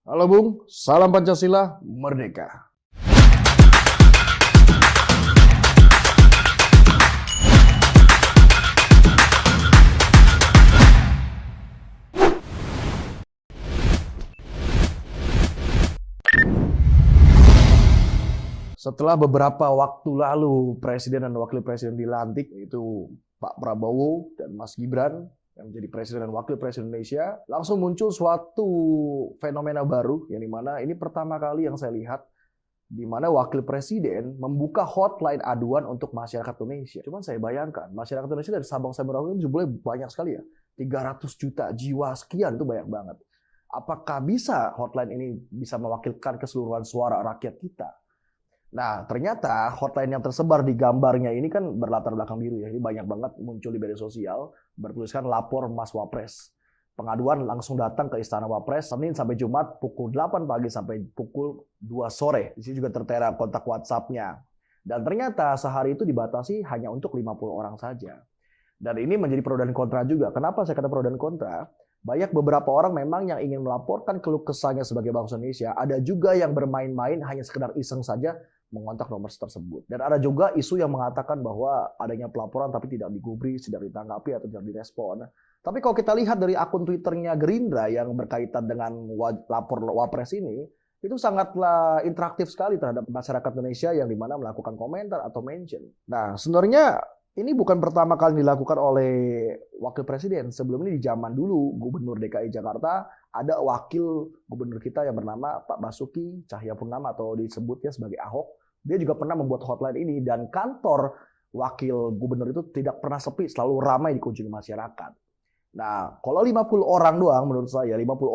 Halo Bung, salam Pancasila, merdeka. Setelah beberapa waktu lalu Presiden dan Wakil Presiden dilantik, yaitu Pak Prabowo dan Mas Gibran, yang menjadi Presiden dan Wakil Presiden Indonesia, langsung muncul suatu fenomena baru, yang dimana ini pertama kali yang saya lihat, di mana Wakil Presiden membuka hotline aduan untuk masyarakat Indonesia. Cuman saya bayangkan, masyarakat Indonesia dari Sabang sampai Merauke itu jumlahnya banyak sekali ya. 300 juta jiwa sekian, itu banyak banget. Apakah bisa hotline ini bisa mewakilkan keseluruhan suara rakyat kita? Nah, ternyata hotline yang tersebar di gambarnya ini kan berlatar belakang biru ya. Ini banyak banget muncul di media sosial, bertuliskan lapor Mas Wapres. Pengaduan langsung datang ke Istana Wapres Senin sampai Jumat pukul 8 pagi sampai pukul 2 sore. Di sini juga tertera kontak WhatsApp-nya. Dan ternyata sehari itu dibatasi hanya untuk 50 orang saja. Dan ini menjadi pro dan kontra juga. Kenapa saya kata pro dan kontra? Banyak beberapa orang memang yang ingin melaporkan keluh kesahnya sebagai bangsa Indonesia. Ada juga yang bermain-main hanya sekedar iseng saja mengontak nomor tersebut. Dan ada juga isu yang mengatakan bahwa adanya pelaporan tapi tidak digubris, tidak ditanggapi atau tidak direspon. Tapi kalau kita lihat dari akun Twitternya Gerindra yang berkaitan dengan lapor Wapres ini, itu sangatlah interaktif sekali terhadap masyarakat Indonesia yang dimana melakukan komentar atau mention. Nah, sebenarnya ini bukan pertama kali dilakukan oleh Wakil Presiden. Sebelum ini di zaman dulu Gubernur DKI Jakarta ada wakil gubernur kita yang bernama Pak Basuki Cahayapurnama atau disebutnya sebagai Ahok. Dia juga pernah membuat hotline ini dan kantor wakil gubernur itu tidak pernah sepi, selalu ramai dikunjungi masyarakat. Nah, kalau 50 orang doang menurut saya, 50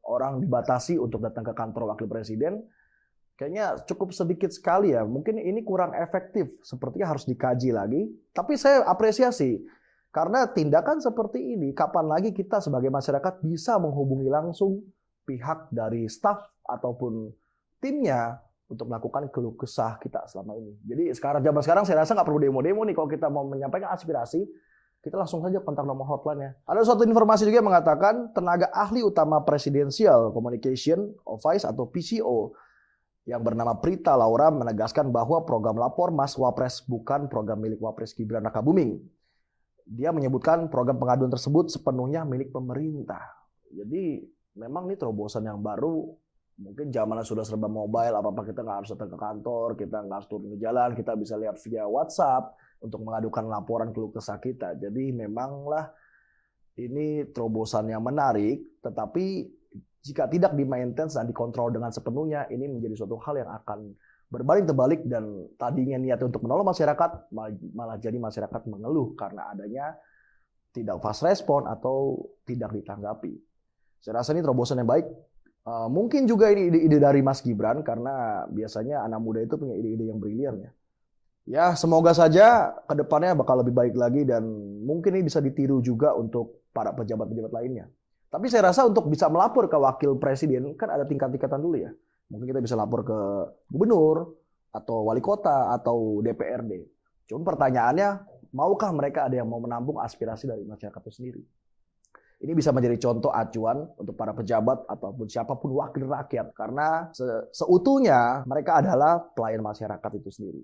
orang dibatasi untuk datang ke kantor wakil presiden, kayaknya cukup sedikit sekali ya. Mungkin ini kurang efektif, sepertinya harus dikaji lagi. Tapi saya apresiasi, karena tindakan seperti ini, kapan lagi kita sebagai masyarakat bisa menghubungi langsung pihak dari staf ataupun timnya untuk melakukan keluh kesah kita selama ini. Jadi zaman sekarang saya rasa nggak perlu demo-demo nih kalau kita mau menyampaikan aspirasi, kita langsung saja kontak nomor hotline-nya. Ada suatu informasi juga yang mengatakan tenaga ahli utama Presidential Communication Office atau PCO yang bernama Prita Laura menegaskan bahwa program lapor Mas Wapres bukan program milik Wapres Gibran Rakabuming. Dia menyebutkan program pengaduan tersebut sepenuhnya milik pemerintah. Jadi memang ini terobosan yang baru. Mungkin zamannya sudah serba mobile, apa-apa kita nggak harus datang ke kantor, kita nggak harus turun ke jalan, kita bisa lihat via WhatsApp untuk mengadukan laporan keluh kesah kita. Jadi memanglah ini terobosan yang menarik, tetapi jika tidak di-maintain dan dikontrol dengan sepenuhnya, ini menjadi suatu hal yang akan berbanding terbalik dan tadinya niatnya untuk menolong masyarakat, malah jadi masyarakat mengeluh karena adanya tidak fast respon atau tidak ditanggapi. Saya rasa ini terobosan yang baik. Mungkin juga ini ide-ide dari Mas Gibran karena biasanya anak muda itu punya ide-ide yang brilian ya. Ya, semoga saja ke depannya bakal lebih baik lagi dan mungkin ini bisa ditiru juga untuk para pejabat-pejabat lainnya. Tapi saya rasa untuk bisa melapor ke wakil presiden kan ada tingkat-tingkatan dulu ya. Mungkin kita bisa lapor ke gubernur atau wali kota atau DPRD. Cuma pertanyaannya, maukah mereka ada yang mau menampung aspirasi dari masyarakat itu sendiri? Ini bisa menjadi contoh acuan untuk para pejabat ataupun siapapun wakil rakyat. Karena seutuhnya mereka adalah pelayan masyarakat itu sendiri.